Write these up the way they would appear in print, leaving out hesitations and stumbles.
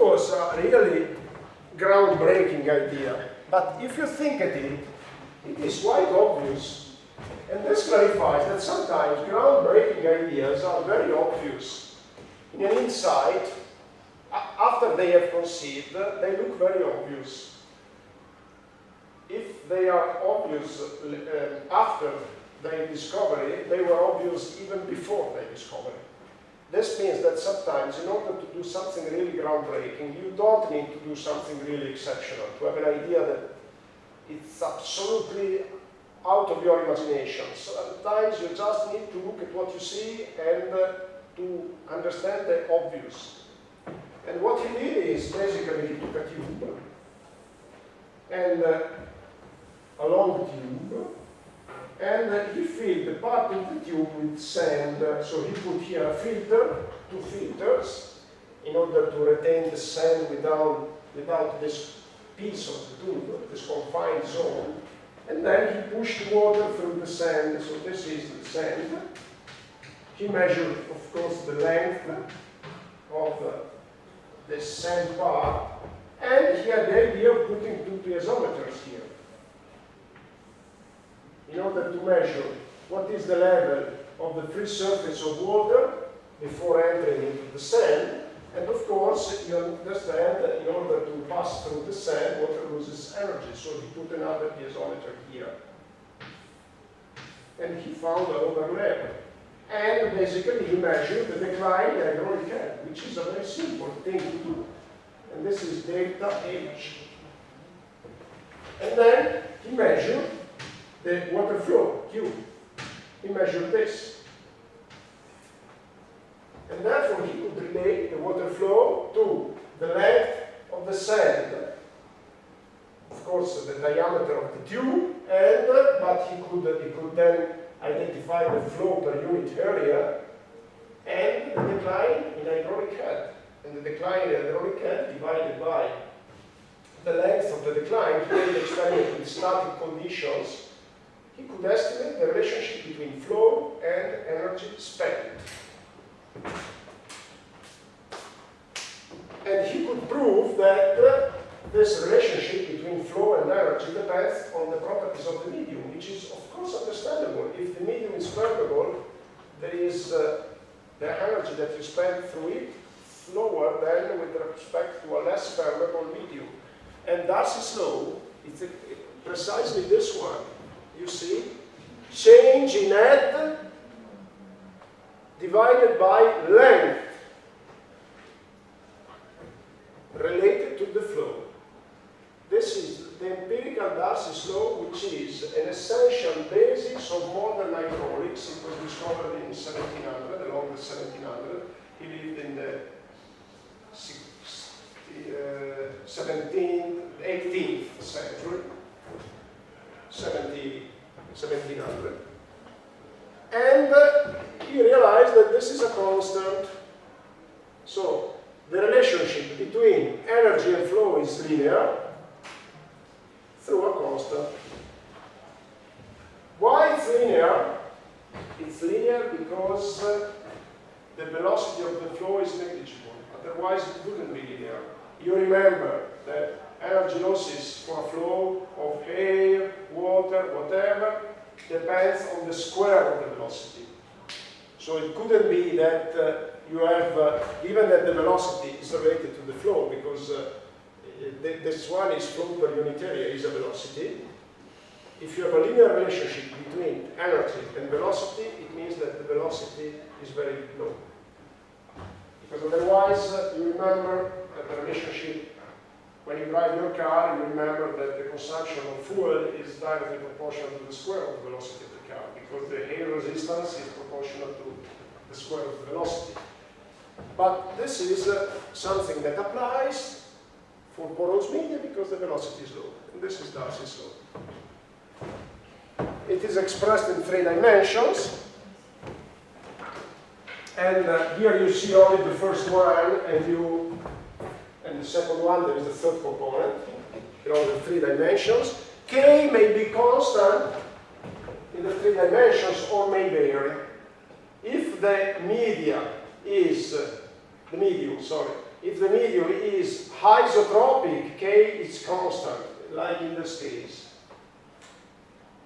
course, a really groundbreaking idea. But if you think at it, it is quite obvious. And this clarifies that sometimes groundbreaking ideas are very obvious. In an insight, after they have conceived, they look very obvious. If they are obvious after their discovery, they were obvious even before their discovery. This means that sometimes, in order to do something really groundbreaking, you don't need to do something really exceptional, to have an idea that it's absolutely out of your imagination. Sometimes you just need to look at what you see and to understand the obvious. And what he did is, basically, he took a tube, and a long tube, and he filled the part of the tube with sand. So he put here a filter, 2 filters, in order to retain the sand without this piece of the tube, this confined zone. And then he pushed water through the sand. So this is the sand. He measured, of course, the length of this sand part, and he had the idea of putting 2 piezometers here in order to measure what is the level of the free surface of water before entering into the sand. And of course, you understand that in order to pass through the sand, water loses energy. So he put another piezometer here. And he found a lower level. And basically, he measured the decline in hydraulic head, which is a very simple thing to do. And this is delta H. And then he measured the water flow, Q. He measured this. And therefore, he could relate the water flow to the length of the sand, of course, the diameter of the tube, and but he could then identify the flow per unit area and the decline in hydraulic head. And the decline in hydraulic head divided by the length of the decline, he made the experiment in static conditions. He could estimate the relationship between flow and energy spent. And he could prove that this relationship between flow and energy depends on the properties of the medium, which is, of course, understandable. If the medium is permeable, there is the energy that you spend through it lower than with respect to a less permeable medium. And Darcy's law, it's precisely this one. You see, change in head divided by length related to the flow. This is the empirical Darcy's law, which is an essential basis of modern hydraulics. It was discovered in 1700, along the 1700. He lived in the 18th century. 1700. And he realized that this is a constant. So the relationship between energy and flow is linear through a constant. Why it's linear? It's linear because the velocity of the flow is negligible. Otherwise, it wouldn't be linear. You remember that energy losses for a flow of air, water, whatever, depends on the square of the velocity. So it couldn't be that you have, given that the velocity is related to the flow, because this one is flow per unit area, is a velocity. If you have a linear relationship between energy and velocity, it means that the velocity is very low. Because otherwise, you remember that the relationship, when you drive your car, you remember that the consumption of fuel is directly proportional to the square of the velocity of the car, because the air resistance is proportional to the square of the velocity. But this is something that applies for porous media because the velocity is low. And this is Darcy's law. It is expressed in 3 dimensions. And here you see only the first one, and the second one, there is the third component. There are the 3 dimensions. K may be constant in the 3 dimensions or may vary. If the medium if the medium is isotropic, K is constant, like in this case.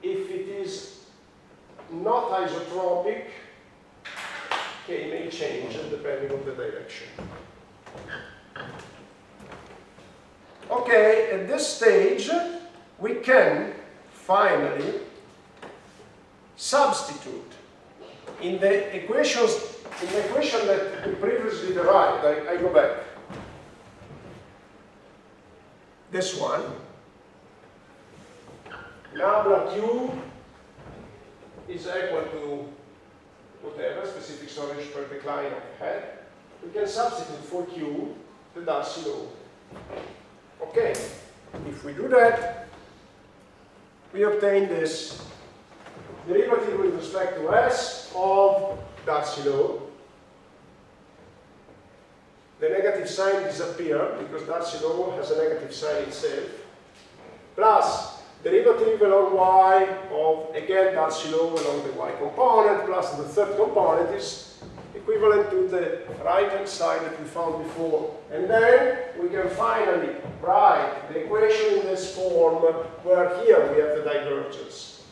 If it is not isotropic, K may change depending on the direction. Okay, at this stage, we can finally substitute in the equation that we previously derived. I go back. This one. Nabla Q is equal to whatever, specific storage per decline of head. We can substitute for Q the Darcy law. Okay, if we do that, we obtain this derivative with respect to S of Darcy law. The negative sign disappears because Darcy law has a negative sign itself, plus derivative along y of, again, Darcy law along the y component, plus the third component is equivalent to the right-hand side that we found before. And then we can finally write the equation in this form, where here we have the divergence.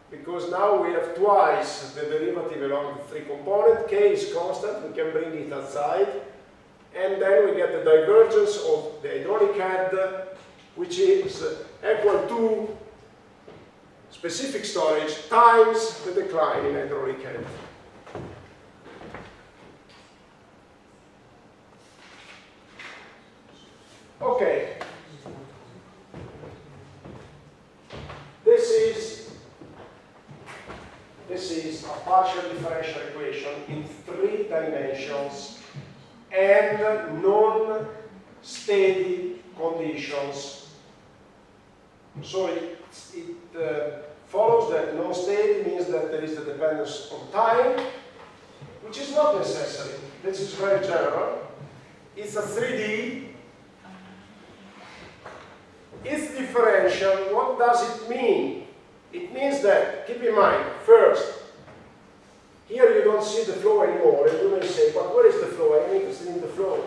Because now we have twice the derivative along the three components. K is constant, we can bring it outside. And then we get the divergence of the hydraulic head, which is equal to specific storage times the decline in hydraulic head. Okay. This is a partial differential equation in 3 dimensions and non-steady conditions. So it follows that non-steady means that there is a dependence on time, which is not necessary. This is very general. It's a 3D. It's differential. What does it mean? It means that, keep in mind, first, here you don't see the flow anymore, and you may say, but where is the flow? I'm interested in the flow.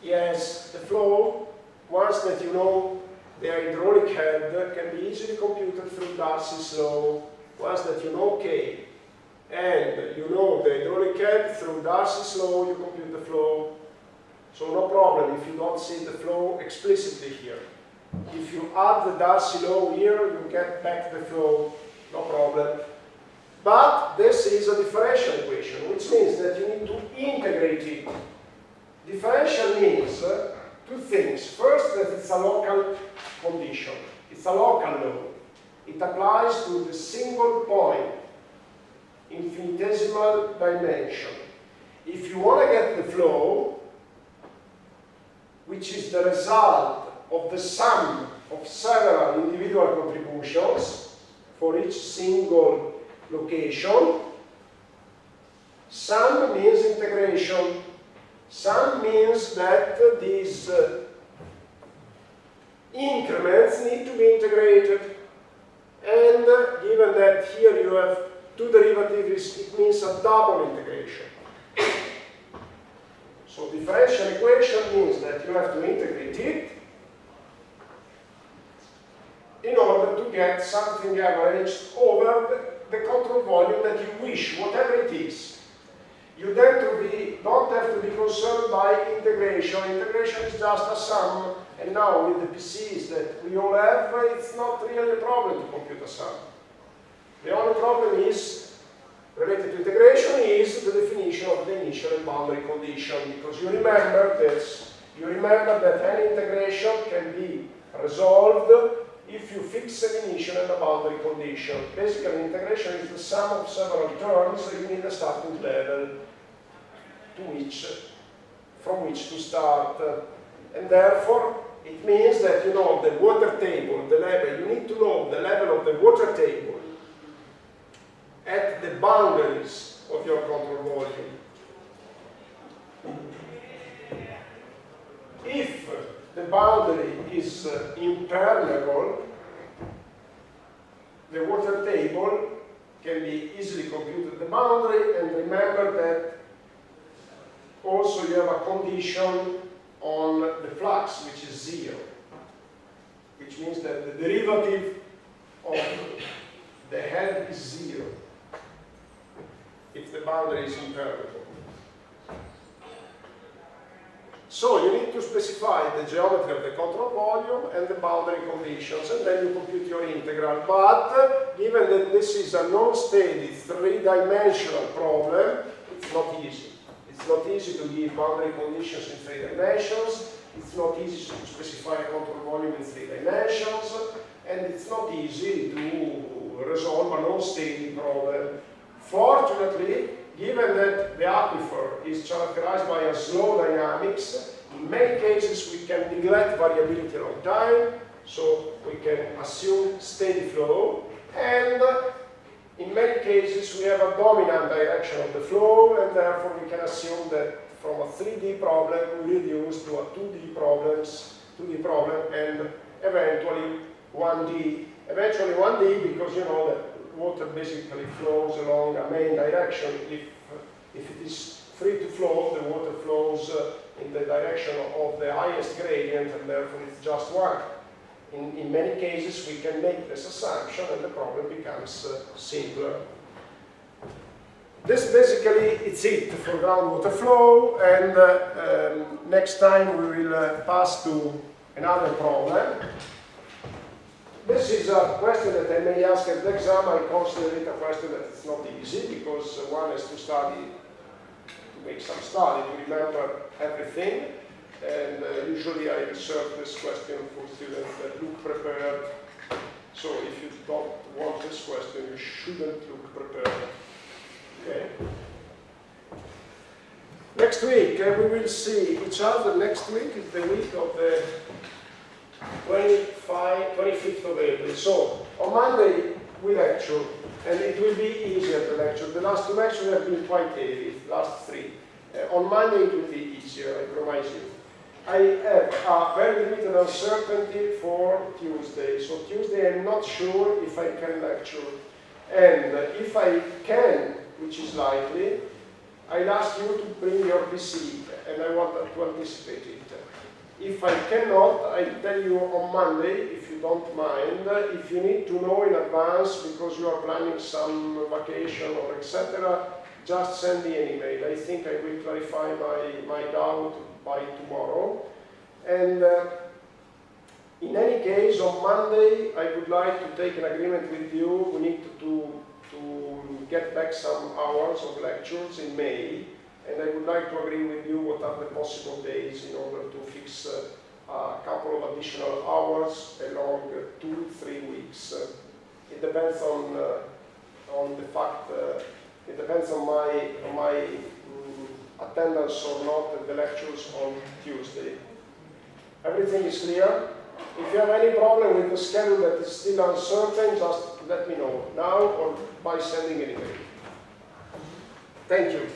Yes, the flow, once that you know the hydraulic head, can be easily computed through Darcy's law. Once that you know K, and you know the hydraulic head, through Darcy's law, you compute the flow. So no problem if you don't see the flow explicitly here. If you add the Darcy law here, you get back the flow, no problem. But this is a differential equation, which means that you need to integrate it. Differential means 2 things. First, that it's a local condition. It's a local law. It applies to the single point, infinitesimal dimension. If you want to get the flow, which is the result of the sum of several individual contributions for each single location, sum means integration. Sum means that these increments need to be integrated. And given that here you have 2 derivatives, it means a double integration. So differential equation means that you have to integrate it in order to get something averaged over the control volume that you wish, whatever it is. You then don't have to be concerned by integration. Integration is just a sum, and now with the PCs that we all have, it's not really a problem to compute a sum. The only problem is related to integration is the definition of the initial and boundary condition, because you remember this. You remember that any integration can be resolved if you fix an initial and a boundary condition. Basically, integration is the sum of several terms, so you need a starting level from which to start. And therefore, it means that you know the water table, the level, you need to know the level of the water table at the boundaries of your control volume. If the boundary is impermeable, the water table can be easily computed at the boundary, and remember that also you have a condition on the flux, which is 0, which means that the derivative of the head is 0 if the boundary is impermeable. So you need to specify the geometry of the control volume and the boundary conditions, and then you compute your integral. But given that this is a non-steady, three-dimensional problem, it's not easy. It's not easy to give boundary conditions in 3 dimensions. It's not easy to specify a control volume in 3 dimensions, and it's not easy to resolve a non-steady problem. Fortunately, given that the aquifer is characterized by a slow dynamics, in many cases we can neglect variability along time, so we can assume steady flow, and in many cases we have a dominant direction of the flow, and therefore we can assume that from a 3D problem we reduce to a 2D problem, and eventually 1D. Eventually 1D because you know that water basically flows along a main direction. If it is free to flow, the water flows in the direction of the highest gradient, and therefore it's just 1. In many cases we can make this assumption and the problem becomes simpler. This basically it's it for groundwater flow, and next time we will pass to another problem. This is a question that I may ask at the exam. I consider it a question that it's not easy because one has to study, to make some study, to remember everything. And usually I reserve this question for students that look prepared. So if you don't want this question, you shouldn't look prepared. Okay. Next week we will see each other. Next week is the week of the 25th of April. So on Monday we lecture, and it will be easier the lecture. The last 2 lectures have been quite heavy, the last 3. On Monday it will be easier, I promise you. I have a very limited uncertainty for Tuesday. So Tuesday I'm not sure if I can lecture. And if I can, which is likely, I'll ask you to bring your PC, and I want to anticipate it. If I cannot, I'll tell you on Monday, if you don't mind. If you need to know in advance because you are planning some vacation or etc., just send me an email. I think I will clarify my doubt by tomorrow. And in any case, on Monday, I would like to take an agreement with you. We need to get back some hours of lectures in May. And I would like to agree with you what are the possible days in order to fix a couple of additional hours along 2-3 weeks. It depends on the fact. It depends on my attendance or not at the lectures on Tuesday. Everything is clear. If you have any problem with the schedule that is still uncertain, just let me know now or by sending an email. Thank you.